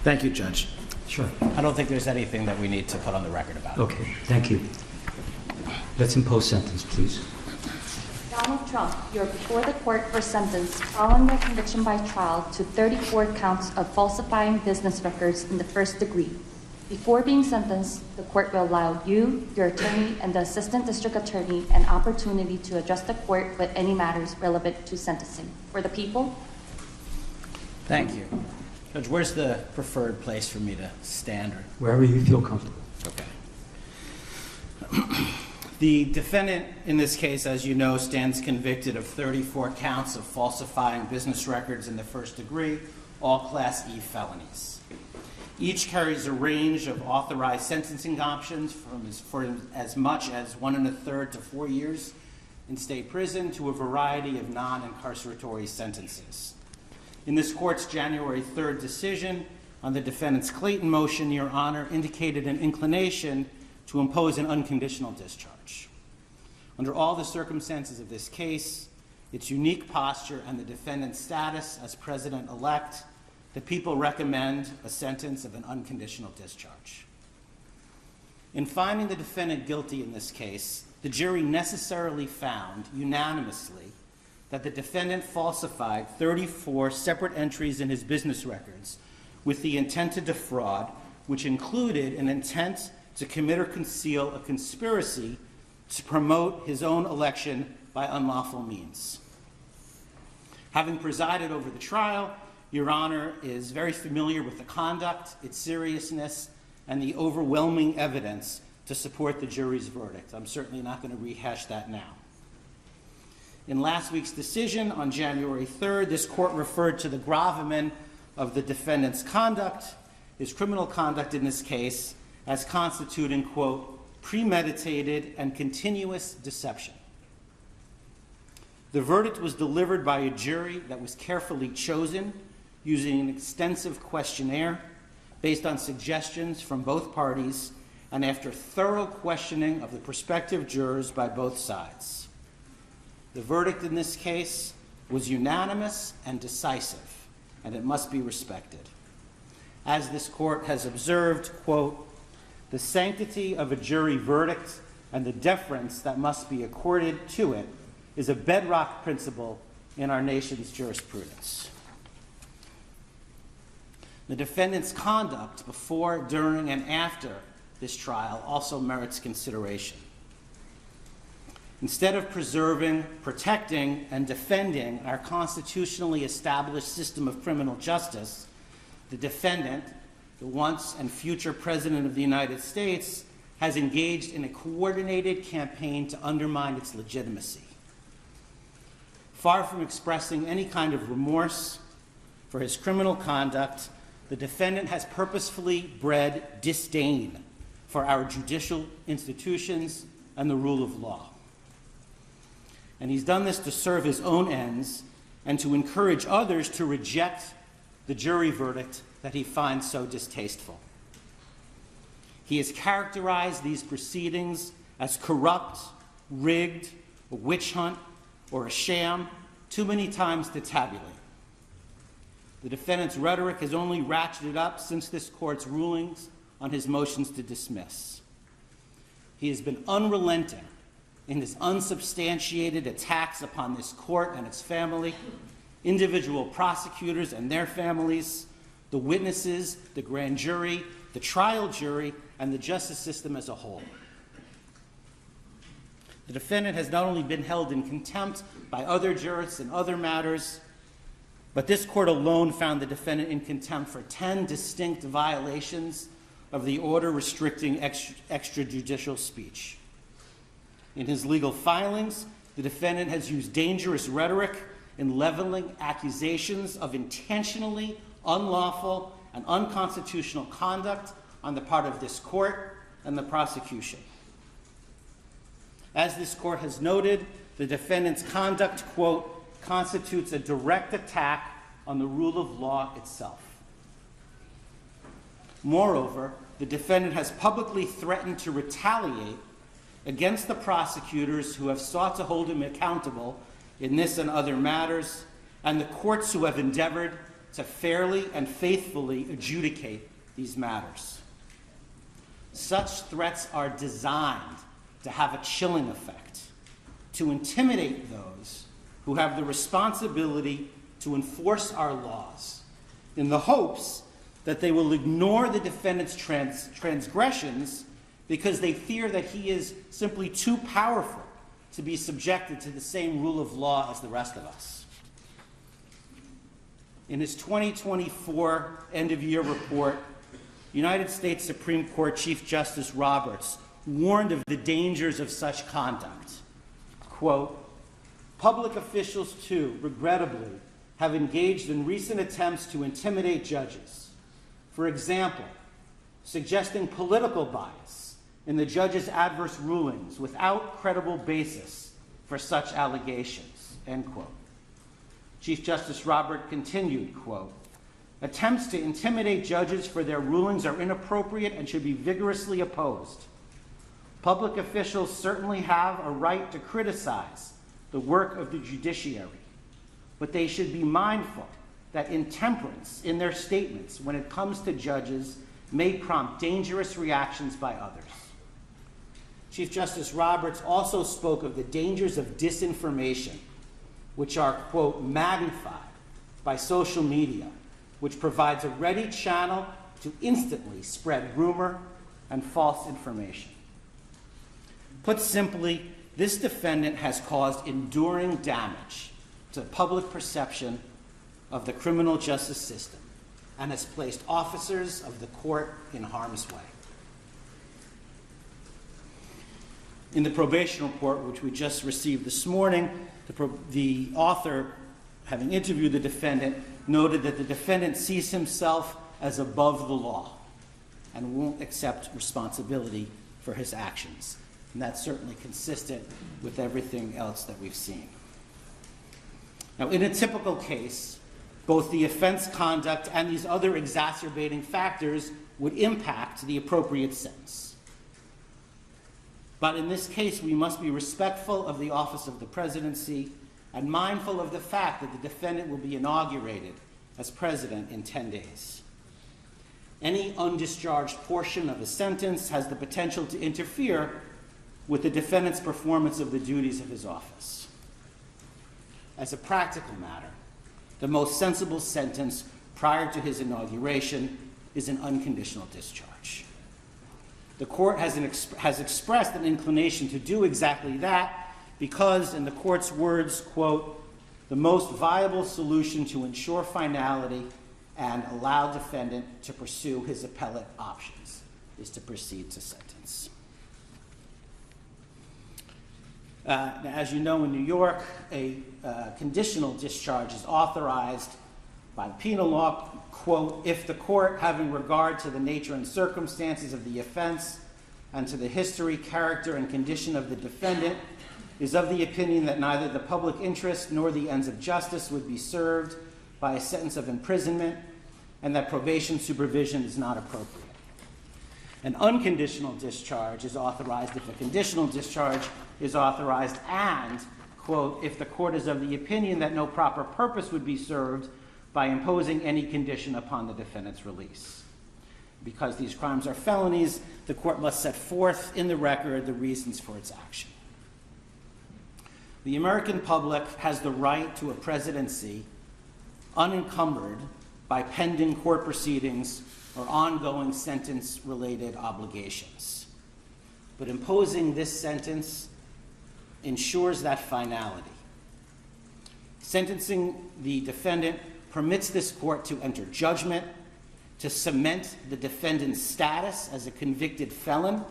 Thank you, Judge. Sure. I don't think there's anything that we need to put on the record about it. Okay, thank you. Let's impose sentence, please. Donald Trump, you are before the court for sentence following your conviction by trial to 34 counts of falsifying business records in the first degree. Before being sentenced, the court will allow you, your attorney, and the assistant district attorney an opportunity to address the court with any matters relevant to sentencing. For the people. Thank you. Judge, where's the preferred place for me to stand? Wherever you feel comfortable. Okay. The defendant in this case, as you know, stands convicted of 34 counts of falsifying business records in the first degree, all Class E felonies. Each carries a range of authorized sentencing options for as much as 1 1/3 to 4 years in state prison to a variety of non-incarceratory sentences. In this court's January 3rd decision on the defendant's Clayton motion, Your Honor indicated an inclination to impose an unconditional discharge. Under all the circumstances of this case, its unique posture and the defendant's status as president-elect, the people recommend a sentence of an unconditional discharge. In finding the defendant guilty in this case, the jury necessarily found unanimously that the defendant falsified 34 separate entries in his business records with the intent to defraud, which included an intent to commit or conceal a conspiracy to promote his own election by unlawful means. Having presided over the trial, Your Honor is very familiar with the conduct, its seriousness, and the overwhelming evidence to support the jury's verdict. I'm certainly not going to rehash that now. In last week's decision on January 3rd, this court referred to the gravamen of the defendant's conduct, his criminal conduct in this case, as constituting, quote, premeditated and continuous deception. The verdict was delivered by a jury that was carefully chosen using an extensive questionnaire based on suggestions from both parties and after thorough questioning of the prospective jurors by both sides. The verdict in this case was unanimous and decisive, and it must be respected. As this court has observed, quote, the sanctity of a jury verdict and the deference that must be accorded to it is a bedrock principle in our nation's jurisprudence. The defendant's conduct before, during, and after this trial also merits consideration. Instead of preserving, protecting, and defending our constitutionally established system of criminal justice, the defendant, the once and future President of the United States, has engaged in a coordinated campaign to undermine its legitimacy. Far from expressing any kind of remorse for his criminal conduct, the defendant has purposefully bred disdain for our judicial institutions and the rule of law. And he's done this to serve his own ends and to encourage others to reject the jury verdict that he finds so distasteful. He has characterized these proceedings as corrupt, rigged, a witch hunt, or a sham too many times to tabulate. The defendant's rhetoric has only ratcheted up since this court's rulings on his motions to dismiss. He has been unrelenting in his unsubstantiated attacks upon this court and its family, individual prosecutors and their families, the witnesses, the grand jury, the trial jury, and the justice system as a whole. The defendant has not only been held in contempt by other jurists in other matters, but this court alone found the defendant in contempt for 10 distinct violations of the order restricting extrajudicial speech. In his legal filings, the defendant has used dangerous rhetoric in leveling accusations of intentionally unlawful and unconstitutional conduct on the part of this court and the prosecution. As this court has noted, the defendant's conduct, quote, constitutes a direct attack on the rule of law itself. Moreover, the defendant has publicly threatened to retaliate against the prosecutors who have sought to hold him accountable in this and other matters, and the courts who have endeavored to fairly and faithfully adjudicate these matters. Such threats are designed to have a chilling effect, to intimidate those who have the responsibility to enforce our laws, in the hopes that they will ignore the defendant's transgressions because they fear that he is simply too powerful to be subjected to the same rule of law as the rest of us. In his 2024 end-of-year report, United States Supreme Court Chief Justice Roberts warned of the dangers of such conduct. Quote, "Public officials, too, regrettably, have engaged in recent attempts to intimidate judges. For example, suggesting political bias in the judge's adverse rulings without credible basis for such allegations," end quote. Chief Justice Roberts continued, quote, "Attempts to intimidate judges for their rulings are inappropriate and should be vigorously opposed. Public officials certainly have a right to criticize the work of the judiciary, but they should be mindful that intemperance in their statements when it comes to judges may prompt dangerous reactions by others." Chief Justice Roberts also spoke of the dangers of disinformation, which are, quote, "magnified by social media, which provides a ready channel to instantly spread rumor and false information." Put simply, this defendant has caused enduring damage to public perception of the criminal justice system and has placed officers of the court in harm's way. In the probation report, which we just received this morning, the author, having interviewed the defendant, noted that the defendant sees himself as above the law and won't accept responsibility for his actions. And that's certainly consistent with everything else that we've seen. Now, in a typical case, both the offense conduct and these other exacerbating factors would impact the appropriate sentence. But in this case, we must be respectful of the office of the presidency and mindful of the fact that the defendant will be inaugurated as president in 10 days. Any undischarged portion of a sentence has the potential to interfere with the defendant's performance of the duties of his office. As a practical matter, the most sensible sentence prior to his inauguration is an unconditional discharge. The court has expressed an inclination to do exactly that because, in the court's words, quote, "the most viable solution to ensure finality and allow defendant to pursue his appellate options is to proceed to sentence." Now, as you know, in New York, a conditional discharge is authorized by the penal law, quote, "if the court, having regard to the nature and circumstances of the offense and to the history, character, and condition of the defendant, is of the opinion that neither the public interest nor the ends of justice would be served by a sentence of imprisonment, and that probation supervision is not appropriate." An unconditional discharge is authorized if a conditional discharge is authorized and, quote, "if the court is of the opinion that no proper purpose would be served by imposing any condition upon the defendant's release." Because these crimes are felonies, the court must set forth in the record the reasons for its action. The American public has the right to a presidency unencumbered by pending court proceedings or ongoing sentence-related obligations. But imposing this sentence ensures that finality. Sentencing the defendant permits this court to enter judgment, to cement the defendant's status as a convicted felon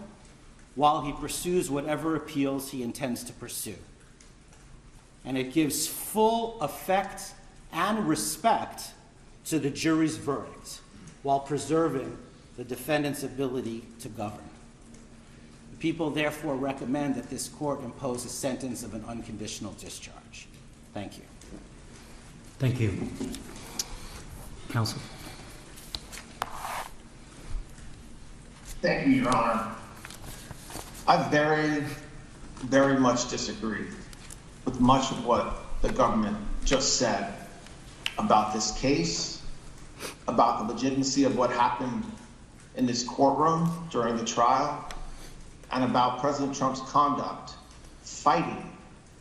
while he pursues whatever appeals he intends to pursue. And it gives full effect and respect to the jury's verdict while preserving the defendant's ability to govern. The people therefore recommend that this court impose a sentence of an unconditional discharge. Thank you. Thank you. Counsel? Thank you, Your Honor. I very much disagree with much of what the government just said about this case about the legitimacy of what happened in this courtroom during the trial and about President Trump's conduct fighting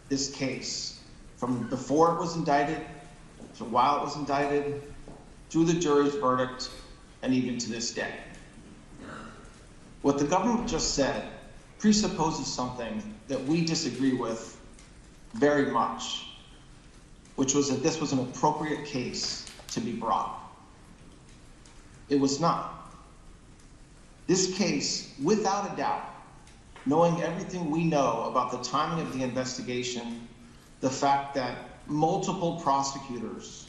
this case from before it was indicted to while it was indicted, through the jury's verdict, and even to this day. What the government just said presupposes something that we disagree with very much, which was that this was an appropriate case to be brought. It was not. This case, without a doubt, knowing everything we know about the timing of the investigation, the fact that multiple prosecutors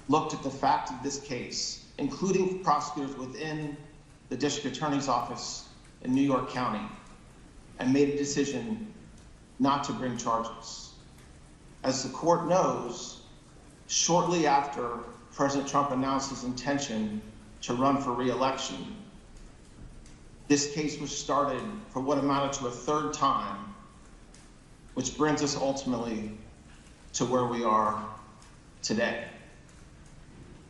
looked at the fact of this case, including prosecutors within the district attorney's office in New York County, and made a decision not to bring charges. As the court knows, shortly after President Trump announced his intention to run for re-election, this case was started for what amounted to a third time, which brings us ultimately to where we are today.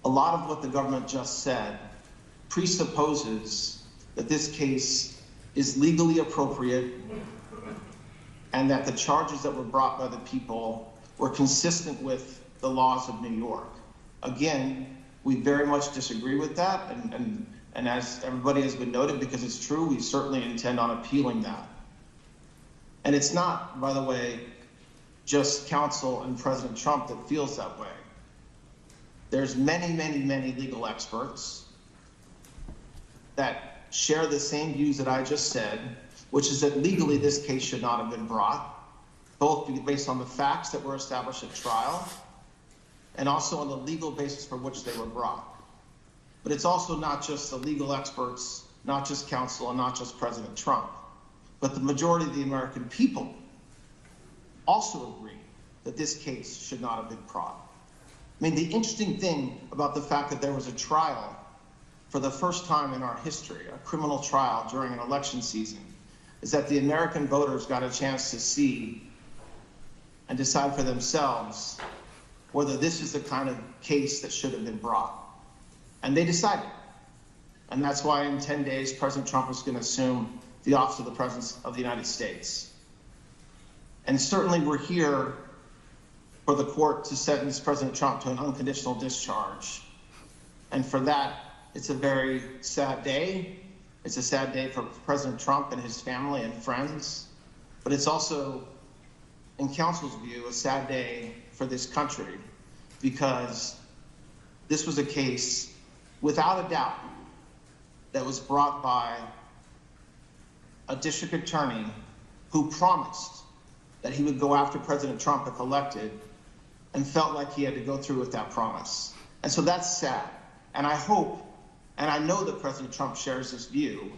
A lot of what the government just said presupposes that this case is legally appropriate and that the charges that were brought by the people were consistent with the laws of New York. Again, we very much disagree with that, and as everybody has been noted, because it's true, we certainly intend on appealing that. And it's not, by the way, just counsel and President Trump that feels that way. There's many, many, many legal experts that share the same views that I just said, which is that legally this case should not have been brought, both based on the facts that were established at trial and also on the legal basis for which they were brought. But it's also not just the legal experts, not just counsel, and not just President Trump, but the majority of the American people also agree that this case should not have been brought. I mean, the interesting thing about the fact that there was a trial for the first time in our history, a criminal trial during an election season, is that the American voters got a chance to see and decide for themselves whether this is the kind of case that should have been brought. And they decided. And that's why in 10 days, President Trump is going to assume the office of the President of the United States. And certainly we're here for the court to sentence President Trump to an unconditional discharge. And for that, it's a very sad day. It's a sad day for President Trump and his family and friends. But it's also, in counsel's view, a sad day for this country, because this was a case, without a doubt, that was brought by a district attorney who promised that he would go after President Trump if elected, and felt like he had to go through with that promise. And so that's sad. And I hope, and I know that President Trump shares this view,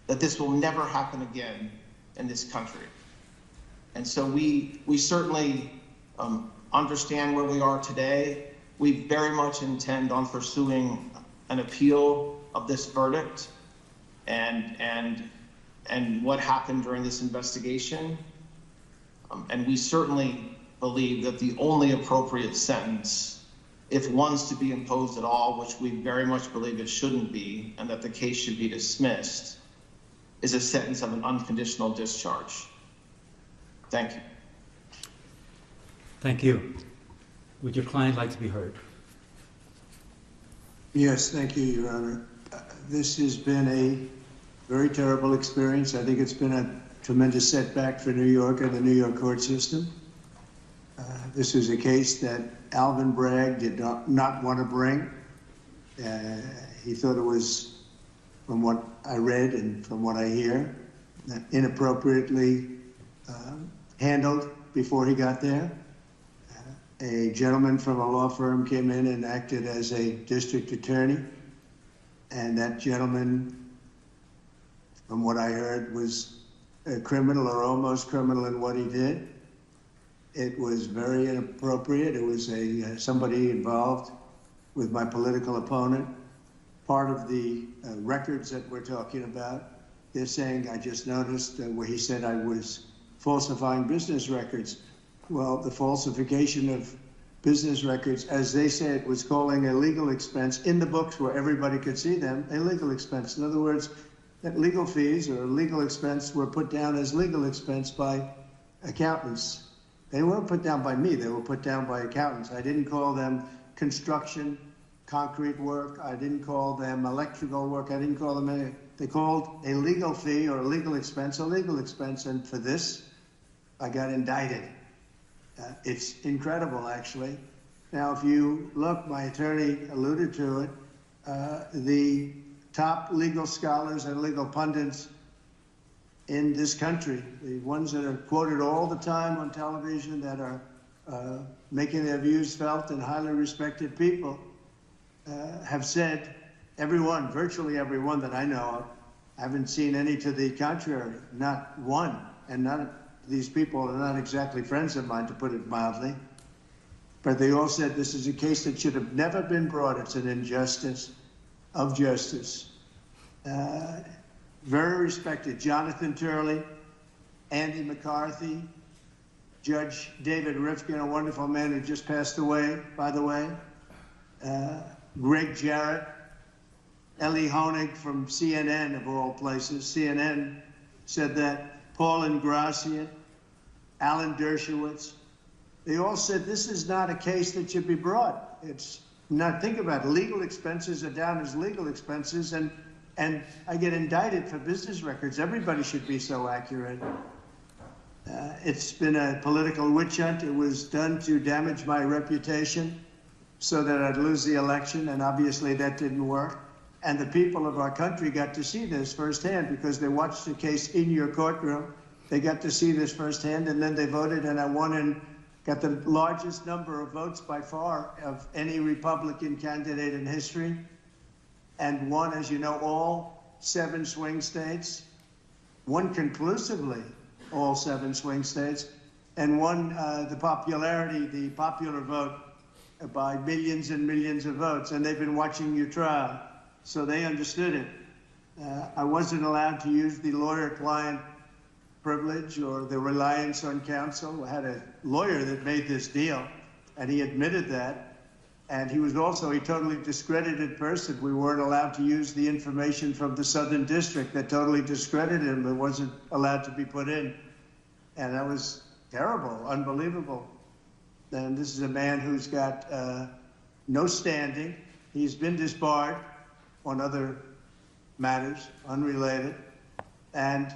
that this will never happen again in this country. And so we certainly understand where we are today. We very much intend on pursuing an appeal of this verdict and what happened during this investigation. And we certainly believe that the only appropriate sentence, if one's to be imposed at all, which we very much believe it shouldn't be, and that the case should be dismissed, is a sentence of an unconditional discharge. Thank you. Thank you. Would your client like to be heard? Yes, thank you, Your Honor. This has been a very terrible experience. I think it's been a tremendous setback for New York and the New York court system. This is a case that Alvin Bragg did not want to bring. He thought it was, from what I read and from what I hear, inappropriately handled before he got there. A gentleman from a law firm came in and acted as a district attorney, and that gentleman, from what I heard, was a criminal or almost criminal in what he did. It was very inappropriate. It was somebody involved with my political opponent. Part of the records that we're talking about, they're saying, I just noticed where he said I was falsifying business records. Well, the falsification of business records, as they said, was calling a legal expense in the books where everybody could see them, a legal expense. In other words, that legal fees or legal expense were put down as legal expense by accountants. They weren't put down by me, they were put down by accountants. I didn't call them construction, concrete work. I didn't call them electrical work. I didn't call them any. They called a legal fee or a legal expense a legal expense. And for this, I got indicted. It's incredible, actually. Now, if you look, my attorney alluded to it, the top legal scholars and legal pundits in this country, the ones that are quoted all the time on television, that are making their views felt and highly respected people, have said, everyone, virtually everyone that I know of, I haven't seen any to the contrary, not one. And none of these people are not exactly friends of mine, to put it mildly. But they all said this is a case that should have never been brought. It's an injustice of justice. Very respected Jonathan Turley, Andy McCarthy, Judge David Rifkin, a wonderful man who just passed away, by the way, Greg Jarrett, Ellie Honig from CNN, of all places. CNN said that. Paul Ingratian, Alan Dershowitz. They all said this is not a case that should be brought. It's not, think about it, legal expenses are down as legal expenses, and I get indicted for business records. Everybody should be so accurate. It's been a political witch hunt. It was done to damage my reputation so that I'd lose the election, and obviously that didn't work. And the people of our country got to see this firsthand because they watched the case in your courtroom. They got to see this firsthand, and then they voted, and I won and got the largest number of votes by far of any Republican candidate in history, and won, as you know, all 7 swing states, won conclusively all 7 swing states, and won the popular vote by millions and millions of votes. And they've been watching your trial, so they understood it. I wasn't allowed to use the lawyer-client privilege or the reliance on counsel. I had a lawyer that made this deal, and he admitted that. And he was also a totally discredited person. We weren't allowed to use the information from the Southern District that totally discredited him. It wasn't allowed to be put in. And that was terrible, unbelievable. And this is a man who's got no standing. He's been disbarred on other matters, unrelated. And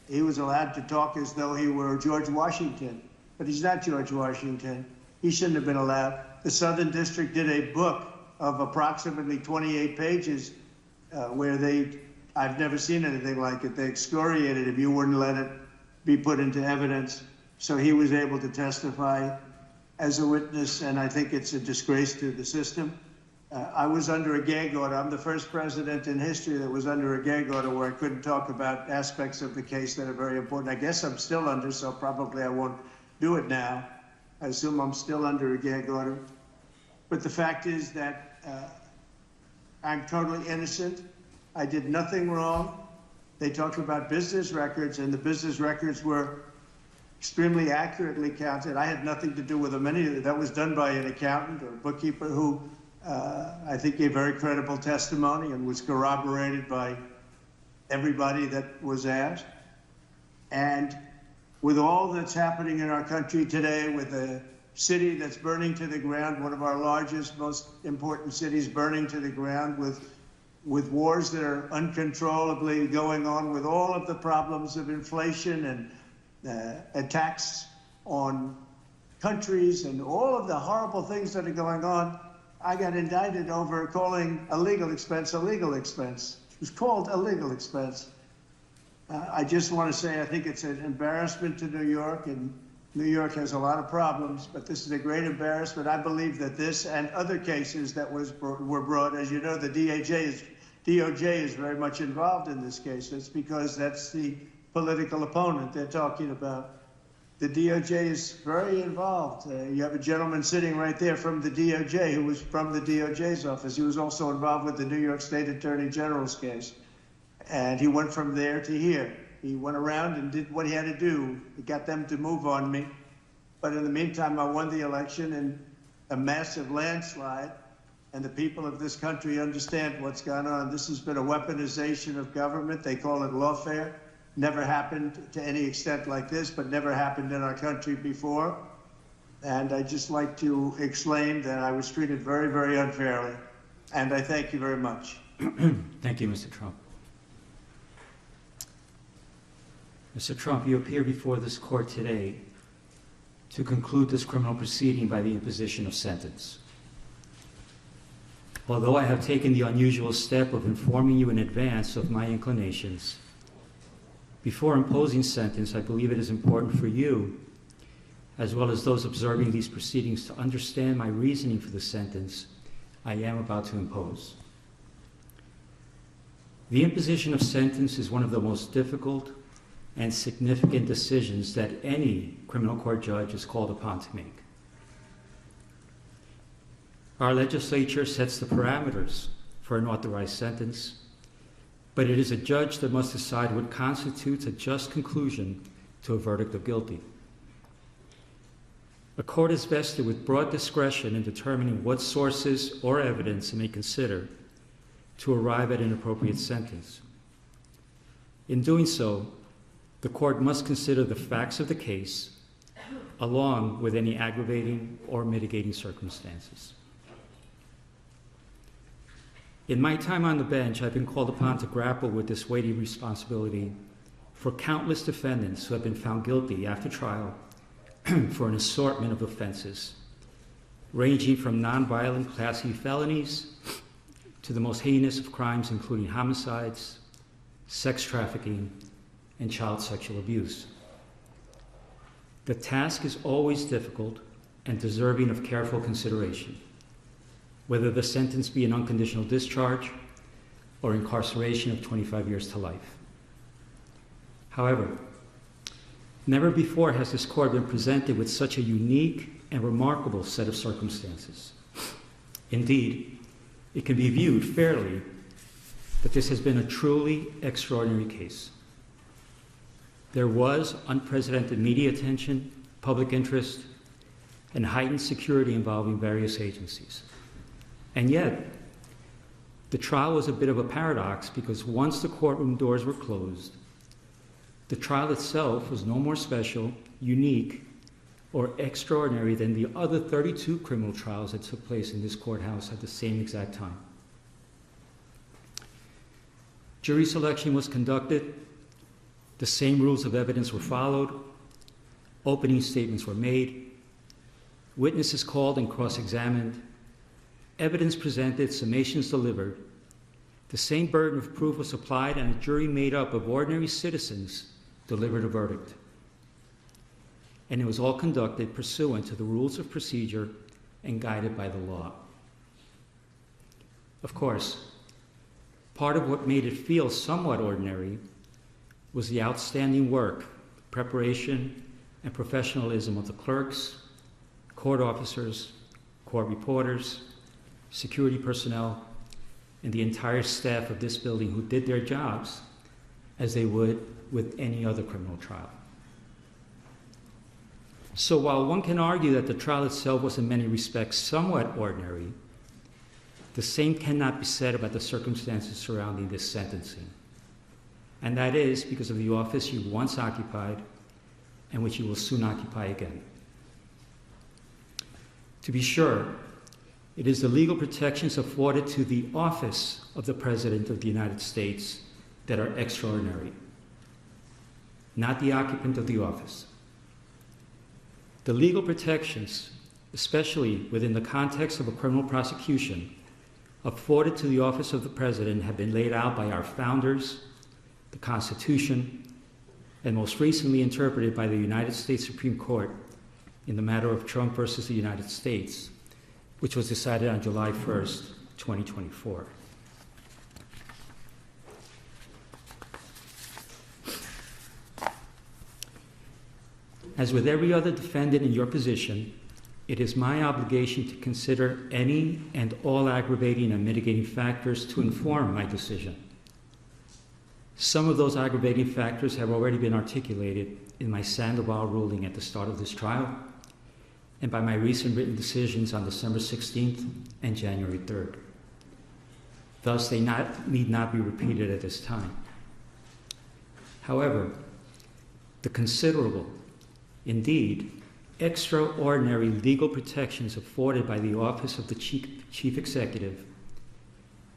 he was allowed to talk as though he were George Washington. But he's not George Washington. He shouldn't have been allowed. The Southern District did a book of approximately 28 pages where I've never seen anything like it. They excoriated if you wouldn't let it be put into evidence. So he was able to testify as a witness, and I think it's a disgrace to the system. I was under a gag order. I'm the first president in history that was under a gag order where I couldn't talk about aspects of the case that are very important. I guess I'm still under, so probably I won't do it now. I assume I'm still under a gag order. But the fact is that I'm totally innocent. I did nothing wrong. They talked about business records, and the business records were extremely accurately counted. I had nothing to do with them. That was done by an accountant or a bookkeeper who I think gave very credible testimony and was corroborated by everybody that was asked. And with all that's happening in our country today, with a city that's burning to the ground, one of our largest, most important cities burning to the ground, with wars that are uncontrollably going on, with all of the problems of inflation and attacks on countries and all of the horrible things that are going on, I got indicted over calling a legal expense a legal expense. It was called a legal expense. I just want to say I think it's an embarrassment to New York, and New York has a lot of problems, but this is a great embarrassment. I believe that this and other cases that were brought, as you know, the DOJ is very much involved in this case. It's because that's the political opponent they're talking about. The DOJ is very involved. You have a gentleman sitting right there from the DOJ who was from the DOJ's office. He was also involved with the New York State Attorney General's case. And he went from there to here. He went around and did what he had to do. He got them to move on me. But in the meantime, I won the election, and a massive landslide, and the people of this country understand what's gone on. This has been a weaponization of government. They call it lawfare. Never happened to any extent like this, but never happened in our country before. And I'd just like to exclaim that I was treated very, very unfairly. And I thank you very much. Thank you, Mr. Trump. Mr. Trump, you appear before this court today to conclude this criminal proceeding by the imposition of sentence. Although I have taken the unusual step of informing you in advance of my inclinations, before imposing sentence, I believe it is important for you, as well as those observing these proceedings, to understand my reasoning for the sentence I am about to impose. The imposition of sentence is one of the most difficult and significant decisions that any criminal court judge is called upon to make. Our legislature sets the parameters for an authorized sentence, but it is a judge that must decide what constitutes a just conclusion to a verdict of guilty. A court is vested with broad discretion in determining what sources or evidence it may consider to arrive at an appropriate sentence. In doing so, the court must consider the facts of the case along with any aggravating or mitigating circumstances. In my time on the bench, I've been called upon to grapple with this weighty responsibility for countless defendants who have been found guilty after trial for an assortment of offenses, ranging from nonviolent Class E felonies to the most heinous of crimes, including homicides, sex trafficking, and child sexual abuse. The task is always difficult and deserving of careful consideration, whether the sentence be an unconditional discharge or incarceration of 25 years to life. However, never before has this court been presented with such a unique and remarkable set of circumstances. Indeed, it can be viewed fairly that this has been a truly extraordinary case. There was unprecedented media attention, public interest, and heightened security involving various agencies. And yet, the trial was a bit of a paradox because once the courtroom doors were closed, the trial itself was no more special, unique, or extraordinary than the other 32 criminal trials that took place in this courthouse at the same exact time. Jury selection was conducted, the same rules of evidence were followed, opening statements were made, witnesses called and cross-examined, evidence presented, summations delivered, the same burden of proof was applied, and a jury made up of ordinary citizens delivered a verdict. And it was all conducted pursuant to the rules of procedure and guided by the law. Of course, part of what made it feel somewhat ordinary was the outstanding work, preparation, and professionalism of the clerks, court officers, court reporters, security personnel, and the entire staff of this building who did their jobs as they would with any other criminal trial. So while one can argue that the trial itself was in many respects somewhat ordinary, the same cannot be said about the circumstances surrounding this sentencing. And that is because of the office you once occupied and which you will soon occupy again. To be sure, it is the legal protections afforded to the office of the President of the United States that are extraordinary, not the occupant of the office. The legal protections, especially within the context of a criminal prosecution, afforded to the office of the President have been laid out by our founders, the Constitution, and most recently interpreted by the United States Supreme Court in the matter of Trump versus the United States, which was decided on July 1st, 2024. As with every other defendant in your position, it is my obligation to consider any and all aggravating and mitigating factors to inform my decision. Some of those aggravating factors have already been articulated in my Sandoval ruling at the start of this trial, and by my recent written decisions on December 16th and January 3rd. Thus, they need not be repeated at this time. However, the considerable, indeed, extraordinary legal protections afforded by the office of the Chief Executive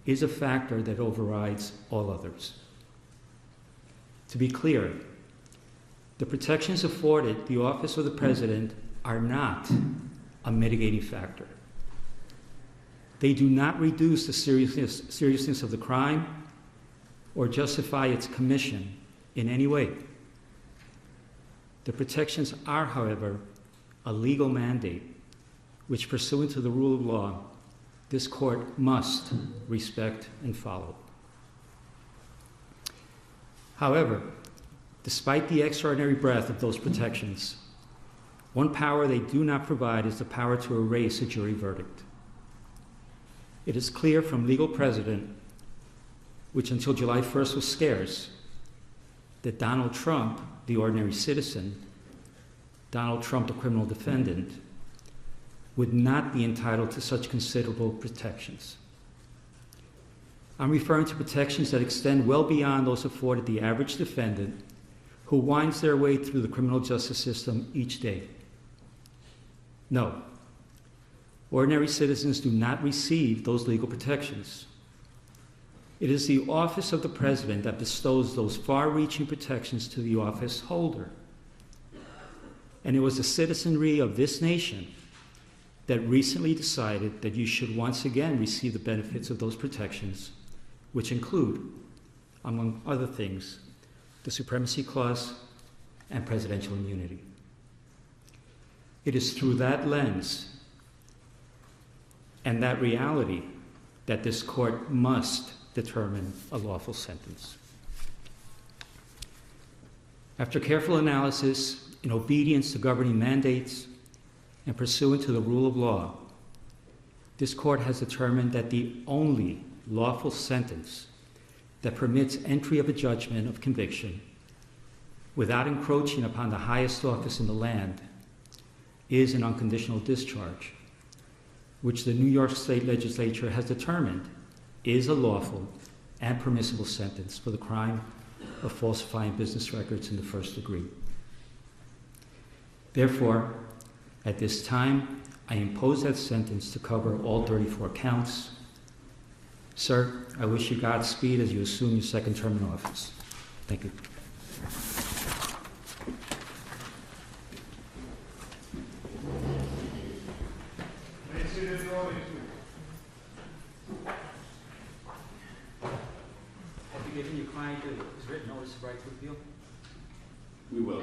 is a factor that overrides all others. To be clear, the protections afforded the office of the President are not a mitigating factor. They do not reduce the seriousness of the crime or justify its commission in any way. The protections are, however, a legal mandate which, pursuant to the rule of law, this court must respect and follow. However, despite the extraordinary breadth of those protections, one power they do not provide is the power to erase a jury verdict. It is clear from legal precedent, which until July 1st was scarce, that Donald Trump, the ordinary citizen, Donald Trump, the criminal defendant, would not be entitled to such considerable protections. I'm referring to protections that extend well beyond those afforded the average defendant who winds their way through the criminal justice system each day. No, ordinary citizens do not receive those legal protections. It is the office of the President that bestows those far-reaching protections to the office holder. And it was the citizenry of this nation that recently decided that you should once again receive the benefits of those protections, which include, among other things, the Supremacy Clause and presidential immunity. It is through that lens and that reality that this court must determine a lawful sentence. After careful analysis, in obedience to governing mandates, and pursuant to the rule of law, this court has determined that the only lawful sentence that permits entry of a judgment of conviction without encroaching upon the highest office in the land is an unconditional discharge, which the New York State Legislature has determined is a lawful and permissible sentence for the crime of falsifying business records in the first degree. Therefore, at this time, I impose that sentence to cover all 34 counts. Sir, I wish you Godspeed as you assume your second term in office. Thank you. Have you given your client his written notice of right to appeal? We will.